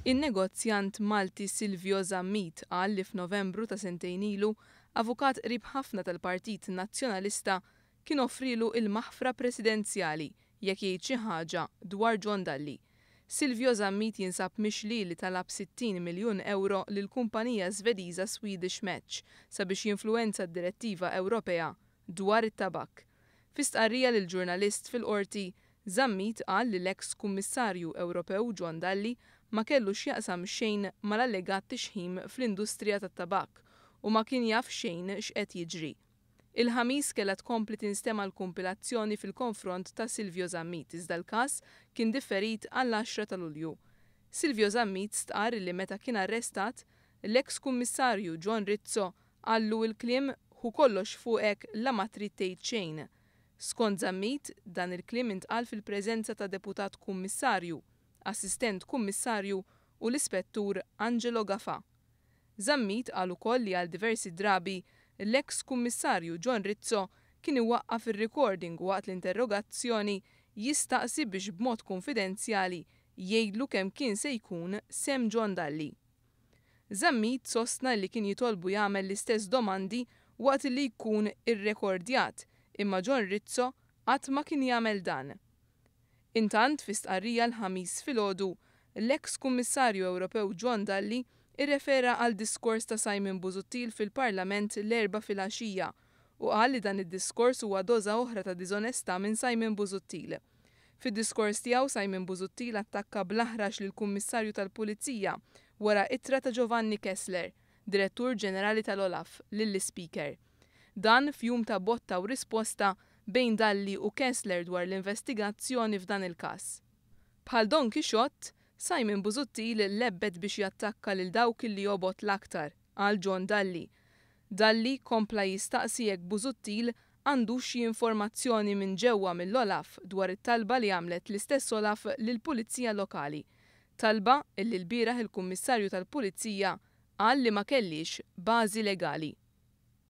In-negozjant Malti Silvio Zammit qal li f'Novembru ta' sentejn ilu avukat qrib ħafna tal-Partit Nazzjonalista kien offrilu il-maħfra presidenzjali jekk jgħid xi ħaġa dwar John Dalli. Silvio Zammit jinsab mixli li talab 60 miljun euro lill-kumpanija Żvediża Swedish Match sabiex jinfluwenza d-Direttiva Ewropea dwar it-tabak. Fi stqarrija lill-ġurnalist fil-qorti, Zammit qal li l-eks Kummissarju Ewropew John Dalli ma kellux jaqsam xejn mal-allegat tixħim fl-industrija tat-tabak u ma kien jaf xejn x'qed jiġri. Il-ħamis kellha tkompli tinstema' l-kompilazzjoni fil-konfront ta' Silvio Zammit iżda l-każ kien differit għall-10 ta' Lulju. Silvio Zammit stqarr li meta kien arrestat, l-eks kummissarju John Rizzo qallu l-kliem hu kollox fuqek la ma trid tgħid xejn. Skont Zammit, dan il-kliem intqal fil-preżenza ta' deputat kummissarju, assistent kummissarju u l-ispettur Angelo Gafà. Zammit qal ukoll li għal diversi drabi l-eks kummissarju John Rizzo kien iwaqqaf ir-recording waqt l-interrogazzjoni jistaqsi biex b'mod konfidenzjali jgħidlu kemm kien se jkun sem John Dalli. Zammit sostna li kien jitolbu jagħmel l-istess domandi waqt li jkun irrekordjat, imma John Rizzo qatt ma kien jagħmel dan. Intant fi stqarrija l-ħamis filgħodu, l-eks Kummissarju Ewropew John Dalli irrefera għal diskors ta' Simon Busuttil fil-Parlament l-4 filgħaxija u qal li dan id-diskors huwa doża oħra ta' diżonestà minn Simon Busuttil. Fid-diskors tiegħu Simon Busuttil attakka bl-aħrax lill-Kummissarju tal-Pulizija wara ittra ta' Giovanni Kessler, Direttur Ġenerali tal-Olaf, lill-Speaker. Dan f'jum ta' botta u risposta bejn Dalli u Kessler dwar l-investigazzjoni f'dan il-każ. Bħal Don Quixote, Simon Busuttil lebbed biex jattakka lil dawk li jobot l-aktar għal John Dalli. Dalli kompla jistaqsi jekk Busuttil għandu xi informazzjoni minn ġewwa mill-Olaf dwar it-talba li għamlet l-istess Olaf lill-Pulizija Lokali. Talba illi l-bieraħ il-Kummissarju tal-Pulizija qal li ma kellix bażi legali.